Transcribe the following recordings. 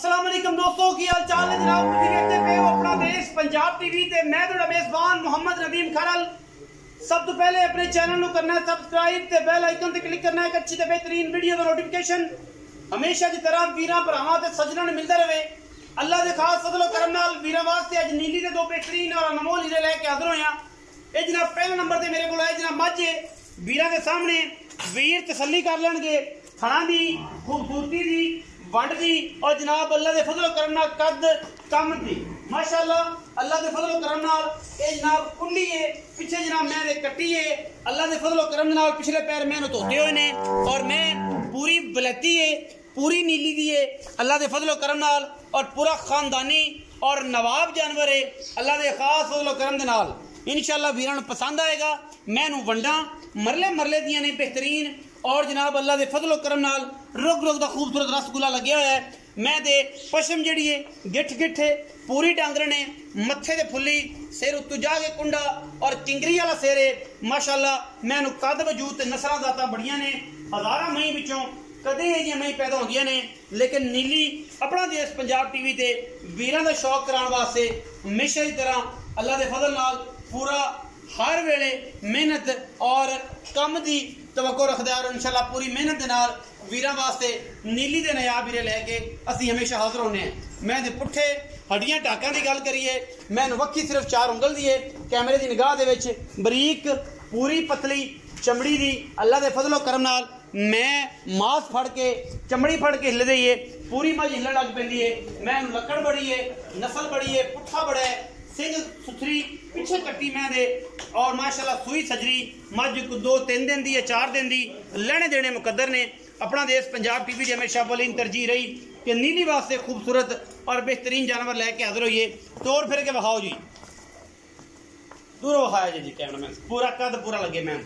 अस्सलाम वालेकुम दोस्तों, की हाल चाल है जनाब। तुसीं देखते पे हो अपना देश पंजाब टीवी ते मैं तुहाडा मेज़बान मोहम्मद नदीम खरल। सब तो पहले अपने चैनल को करना है सब्सक्राइब ते बेल आइकन ते क्लिक करना है। एक अच्छी ते बेहतरीन वीडियो का नोटिफिकेशन हमेशा की तरह वीरां भरावां ते सज्जनां नूं मिलदा रहे। अल्लाह दे खास फजल करम नाल वीरां वास्ते अज नीली दे दो बेहतरीन और अनमोल हीरे लेके हाजिर होए हां। ये जनाब पहले नंबर ते मेरे को आए जनाब मझ वीरां दे सामने वीर तसल्ली कर लैणगे थणा दी खूबसूरती दी वंड दी और जनाब अल्लाह दे फजल करम नाल कद कम दी माशाअल्लाह। अल्लाह दे फजल करम नाल ए जनाब कुंडी है पीछे जनाब मैं दे कट्टी है। अल्लाह दे फजल करम नाल पिछले पैर मैंने धोते हुए ने और मैं पूरी बलैती है पूरी नीली दी है अल्लाह दे फजल करम नाल और पूरा खानदानी और नवाब जानवर है अल्लाह दे खास फजल करम दे नाल। इंशाअल्लाह वीरां नूं पसंद आएगा। मैं वंडा मरले मरले दियां ने बेहतरीन और जनाब अल्लाह दे फजल करम नाल रुग रुग दा खूबसूरत रसगुल्ला लग्या होया है। मैं दे पशम जड़ी है गिठ गिठ है पूरी डांगर ने मत्थे दे फुल्ली सिर उत्तू जाके कुंडा और चिंगरी वाला सिर है माशाअल्लाह। मैं कद वजूद ते नसलां दाता बड़ियां ने हज़ारां मई विचों कदे ये मई पैदा होंदियां ने लेकिन नीली अपना देश पंजाब टीवी ते वीरां दा शौक कराने वास्ते हमेशा की तरह अल्लाह दे फजल नाल पूरा हर वेले मेहनत और कम दी तवक्को रखदा है और इंशाअल्लाह पूरी मेहनत दे नाल वीरां वास्ते नीली दे नयाब हीरे लैके असीं हमेशा हाज़र होने हैं। मैं दे पुट्ठे हड्डियां टाकां दी गल करिए मैनूं वक्खी सिर्फ 4 उंगल दी है कैमरे दी निगाह दे विच बरीक पूरी पतली चमड़ी दी अल्लाह दे फजलो करम नाल मैं मांस फड़ के चमड़ी फड़ के हिल दी है पूरी मझ हिलन लग पैंदी है। मैं लकड़ बड़ी है नस्ल बड़ी है पुट्ठा बड़ा है सिंह सुथरी पिछे कट्टी मैं दे और माशाअल्लाह सुई सजरी मझ 2-3 दिन दी 4 दिन दी लेने देने मुकद्दर ने। अपना देश पंजाब टीवी की हमेशा बोली तरजीह रही कि नीली वास्ते खूबसूरत और बेहतरीन जानवर लैके हाजिर होइए। तोड़ फिर के विखाओ जी दूरों विखाया जी कैमरामैन पूरा कद पूरा लगे मैम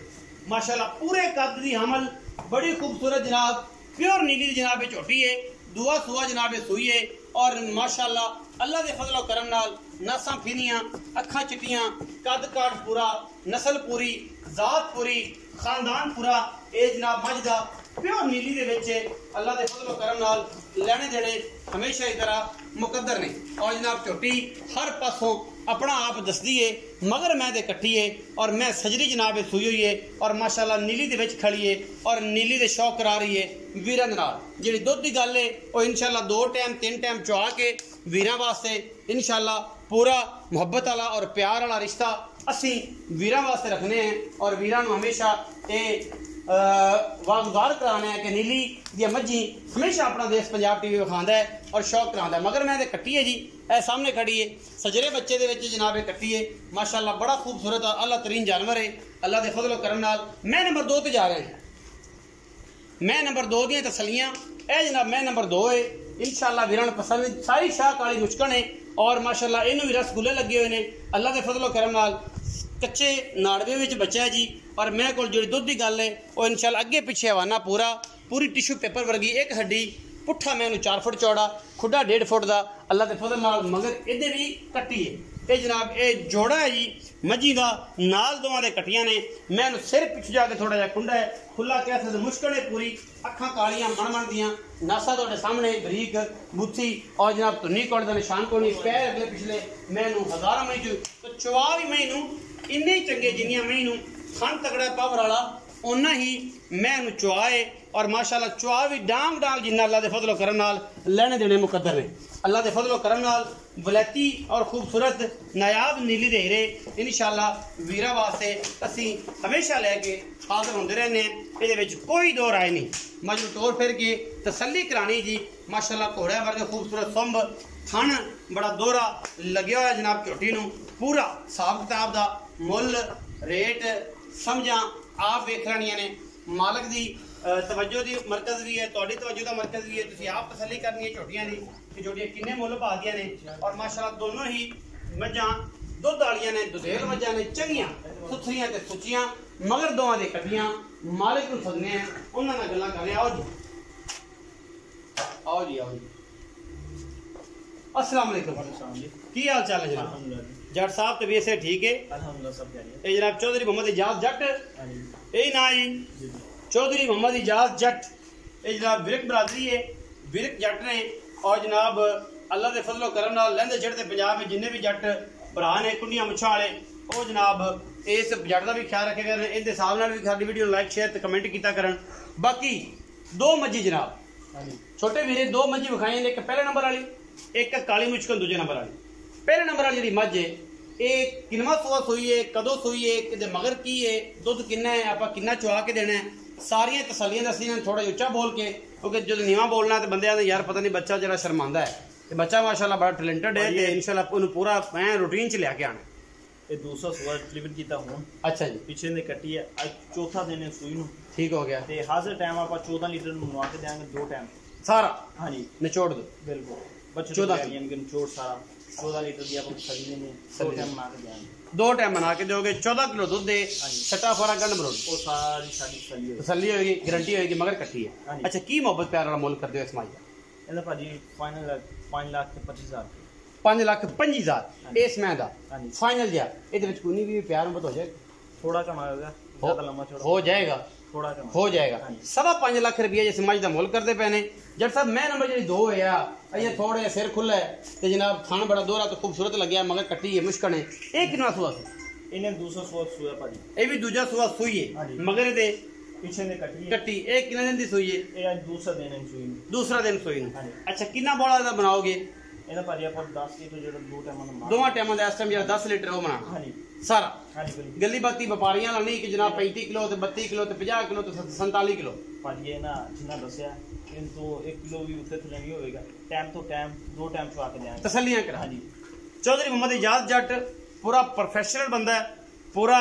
माशाअल्लाह पूरे कद दी हमल बड़ी खूबसूरत जनाब प्योर नीली जनाब झोटी है दुआ सुआ जनाब सुई है और माशाअल्लाह अल्लाह दे फजल करम नाल नसां फिनियां अखा चिट्टियां कद काठ पूरा नस्ल पूरी जात पूरी खानदान पूरा ए जनाब मझ दा प्योर नीली दे विच अल्लाह दे फजल करम नाल लेने देने हमेशा की तरह मुकद्दर ने और जनाब झोटी हर पासों अपना आप दसदी है मगर मैं दे कट्टी है और मैं सजरी जनाब सुई हुई है और माशाअल्लाह नीली दे विच खड़ी है और नीली दे शौक करा रही है वीरां दे नाल। जिहड़ी दुध दी गल है वो इंशाअल्लाह 2 टाइम 3 टाइम चुआ के वीरां वास्ते इंशाअल्लाह पूरा मुहब्बत वाला और प्यार वाला रिश्ता असी वीरां वास्ते रखने हैं और वीरां नूं हमेशा ये वागुजार कराना है कि नीली दी मझी हमेशा अपना देश पंजाब टीवी विखांदा है और शौक करांदा है। मगर मैं दे कट्टी है जी ए सामने खड़ी है सजरे बच्चे दे विच जनाब कट्टी है माशाअल्लाह बड़ा खूबसूरत अल्लाह तरीन जानवर है अल्लाह दे फजल करम नाल। मैं नंबर 2 ते जा रहे हैं मैं नंबर 2 दी तसलियां ए जनाब मैं नंबर 2 है इंशाअल्लाह वीरां नूं पसंद सारी शाह काली मुचकन है और माशाअल्लाह इनू भी रसगुल्ले लगे हुए ने अल्लाह दे फजल करम नाल कच्चे नाड़वे विच बच्चा है जी और मेरे को जी दुध की गल है वो इंशाअल्लाह अगे पिछे हवाना पूरा पूरी टिश्यू पेपर वर्गी एक हड्डी पुट्ठा मैनू 4 फुट चौड़ा खुडा 1.5 फुट का अल्लाह के फजल नाल मगर इधर भी कट्टी है ये जनाब ये जोड़ा है जी मझी का नाल दोवां दे कट्टियां ने। मैं सिर पिछ जाके थोड़ा जहा कुंडा है खुला कह सकते मुश्किल है पूरी अखा कालियां मन मन दियां नासा थोड़े सामने बरीक बुत्थी और जनाब धुनी कोड़ का निशान को नहीं पैर अगले पिछले मैनू हज़ारां मई तो चुआ भी मई इन्ने ही चंगे जिन्नियां मई नूं खन तगड़ा पावर वाला उन्ना ही मैं चुआए और माशाअल्लाह चुआ भी डांग डांग जिन्ना अल्लाह दे फजल करम नाल लेने देने मुकद्दर ने। अल्लाह दे फजल करम नाल वलैती और खूबसूरत नायाब नीली दे हीरे इंशाअल्लाह वीरा वास्ते असी हमेशा लैके हाज़र होंदे रहने ये विच कोई दो राय नहीं। मजनू तोड़ फिर के तसल्ली करानी जी माशाअल्लाह घोड़े वर्गे खूबसूरत सुंब थन बड़ा दोहरा लग्या हुआ जनाब झोटी नूं पूरा हिसाब किताब दा मुल रेट समझा आप वेख लैनियां ने मालक दी तवज्जो दी मरकज़ भी है तुहाडी तवज्जो दा मरकज़ भी है तुसीं आप तसल्ली करनी है झोटियां दी कि झोटियां किन्ने मुल पा दियां ने और माशाअल्लाह दोनों ही मझां दुध वालियां ने दुधेल मझां ने चंगियां सुथरियां ते सुचियां मगर दोवां दे कट्टियां मालिक नूं सदने हैं उन्हां नाल गल्लां करने आओ जी आओ जी आओ जी। अस्सलाम वालेकुम की हाल चाल है जनाब जट साहब तबीयत से ठीक है अल्हम्दुलिल्लाह सब खैरियत। ये जनाब चौधरी मोहम्मद इजाज जट यही ना जी चौधरी मोहम्मद इजाज जट ये जनाब विरक बरादरी है विरक जट ने और जनाब अल्लाह के फजलो करम नाल लहंदे चढ़ते पंजाब में जिन्ने भी जट भरा ने कुंडियां मुछां वाले वो जनाब इस जट का भी ख्याल रखे करन इहदे हिसाब नाल भी साडी वीडियो लाइक शेयर ते कमेंट कीता करन। बाकी दो मज्जी जनाब छोटे वीरे दो मज्जी विखाई ने, एक पहले नंबर वाली एक काली मुचकन दूजे नंबर वाली। पहले नंबर वाली जी मज्ज है ये किनवा सुआ सोई है, कदों सोई है, कि मगर की है, दुध किन्ना है, आप किन्ना चुआ के देना है, सारिया तसलियां दसियां थोड़ा उच्चा बोल के, क्योंकि जो नीवा बोलना तो बंदे यार पता नहीं बच्चा जरा शर्मांदा है, तो बच्चा माशाल्लाह बड़ा टैलेंटेड है, इंशाल्लाह उन्हें पूरा मैं रूटीन च लिया आना। ये दूसरा सुआ डिलीवर किया हूं। अच्छा जी पिछले ने कटी है आज चौथा दिन है सुई नु। ठीक हो गया ते हाजिर टाइम आप 14 लीटर मनवा के देंगे दो टाइम सारा। हां जी निचोड़ दो बिल्कुल बच्चे 14 यानी कि निचोड़ सारा 14 लीटर की आप सली ने दो टाइम बना के देंगे। दो टाइम बना के दोगे 14 किलो दूध दे छटा फरा गंड मरोड़ वो सारी साडी सली है, तसल्ली होगी, गारंटी होगी, मगर कट्टी है। अच्छा की मोहब्बत प्यार वाला मोल कर दियो इस माई दा? ਇਹਦਾ ਭਾਜੀ ਫਾਈਨਲ 5,25,000 5,25,000 इस मैं दा फाइनल जा ਇਹਦੇ ਵਿੱਚ ਕੋਈ ਵੀ प्यार मोहब्बत हो जाए थोड़ा कम आएगा ज्यादा लंबा चौड़ा हो जाएगा थोड़ा कम हो जाएगा। 5.5 लाख रुपया जिस मज का मुल करते पे ने जट साहब। मैं नंबर जी दो है अजे थोड़े सिर खुला है तो जनाब थान बड़ा दोहरा तो खूबसूरत लगे मगर कट्टी है मुश्किल है। ये कितना सुआ इन्हें दूसरा सुआ सुआ भाजी ये भी दूजा सुआ सुई है मगर दे पीछे ने कटी कट्टी ये कितने दिन की सुई है? ये आज दूसरा दिन है सुई दूसरा दिन सुई। अच्छा कितना बोला दा बनाओगे? ਇਹਦਾ ਭਾਜੀ ਆਪਾਂ 10 ਲੀਟਰ ਜਿਹੜਾ ਦੋ ਟਾਈਮਾਂ ਦਾ ਦੋਵਾਂ ਟਾਈਮਾਂ ਦਾ ਇਸ ਟਾਈਮ ਜਿਹੜਾ 10 ਲੀਟਰ ਉਹ ਬਣਾ ਹਾਂਜੀ ਸਾਰਾ ਹਾਂਜੀ ਬਿਲਕੁਲ। ਗੱਲੀ ਬਾਤੀ ਵਪਾਰੀਆਂ ਨਾਲ ਨਹੀਂ ਕਿ ਜਨਾਬ 35 ਕਿਲੋ ਤੇ 32 ਕਿਲੋ ਤੇ 50 ਕਿਲੋ ਤੇ 47 ਕਿਲੋ ਭਾਜੀ ਇਹ ਨਾ ਜਿੰਨਾ ਦੱਸਿਆ ਕਿੰਤੂ 1 ਕਿਲੋ ਵੀ ਉੱਤੇ ਥੱਲੇ ਨਹੀਂ ਹੋਵੇਗਾ। ਟਾਈਮ ਤੋਂ ਟਾਈਮ ਦੋ ਟਾਈਮ ਚਵਾ ਕੇ ਦੇਾਂਗੇ ਤਸੱਲੀਆਂ ਕਰਾ। ਹਾਂਜੀ चौधरी मोहम्मद इजाज जट पूरा प्रोफेशनल बंदा है, पूरा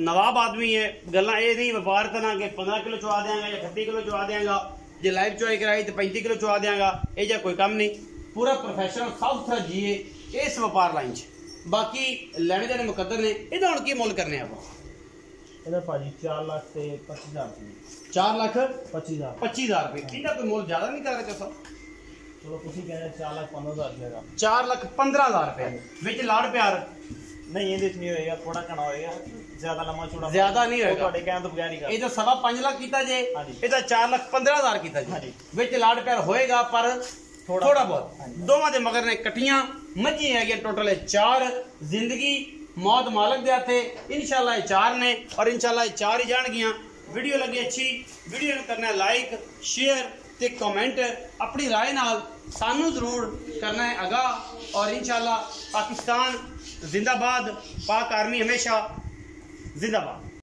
नवाब आदमी है। गल्ला ये नहीं व्यापार करना कि 15 किलो चुआ देंगा या 38 किलो चुआ देंगा, जो लाइव चुआई कराई तो 35 किलो चुआ देंगा, ये जा कोई कम नहीं। पूरा प्रोफेशनल साफ सुथरा जी है इस व्यापार लाइन च। बाकी लैने देने मुकद्दर ने ਇਹਦਾ ਹੁਣ ਕੀ ਮੁੱਲ ਕਰਨੇ ਆਪਾਂ? ਇਹਦਾ ਭਾਜੀ 4,25,000 ਰੁਪਏ 4,25,000 25,000 ਰੁਪਏ। ਇਹਦਾ ਕੋਈ ਮੁੱਲ ਜ਼ਿਆਦਾ ਨਹੀਂ ਕਰ ਰਹੇ ਤੁਸੀਂ? ਚਲੋ ਤੁਸੀਂ ਕਹਿੰਦੇ 4,15,000 ਰੁਪਏ ਦਾ 4,15,000 ਰੁਪਏ ਵਿੱਚ ਲਾੜ ਪਿਆਰ ਨਹੀਂ ਇਹਦੇ ਚ ਨਹੀਂ ਹੋਏਗਾ, ਥੋੜਾ ਘਣਾ ਹੋਏਗਾ, ਜ਼ਿਆਦਾ ਲੰਮਾ ਚੌੜਾ ਜ਼ਿਆਦਾ ਨਹੀਂ ਹੋਏਗਾ। ਤੁਹਾਡੇ ਕਹਿਣ ਤੋਂ ਬਗੈਰ ਹੀ ਕਰ। ਇਹਦਾ 5.5 ਲੱਖ ਕੀਤਾ ਜੇ, ਹਾਂਜੀ। ਇਹਦਾ 4,15,000 ਕੀਤਾ ਹਾਂਜੀ। ਜੀ। ਵਿੱਚ ਲਾੜ ਪਿਆਰ ਹੋਏਗਾ ਪਰ थोड़ा बहुत। दोवां दे मगर ने कटियां मज्जी है टोटल 4। जिंदगी मौत मालक दे हाथे इंशाल्लाह ये 4 ने और इंशाल्लाह ये 4 ही जाणगियां। वीडियो लगी अच्छी वीडियो नूं करना लाइक शेयर ते कमेंट, अपनी राय नाल सानू जरूर करना है आगाह। और इंशाल्लाह पाकिस्तान जिंदाबाद, पाक आर्मी हमेशा जिंदाबाद।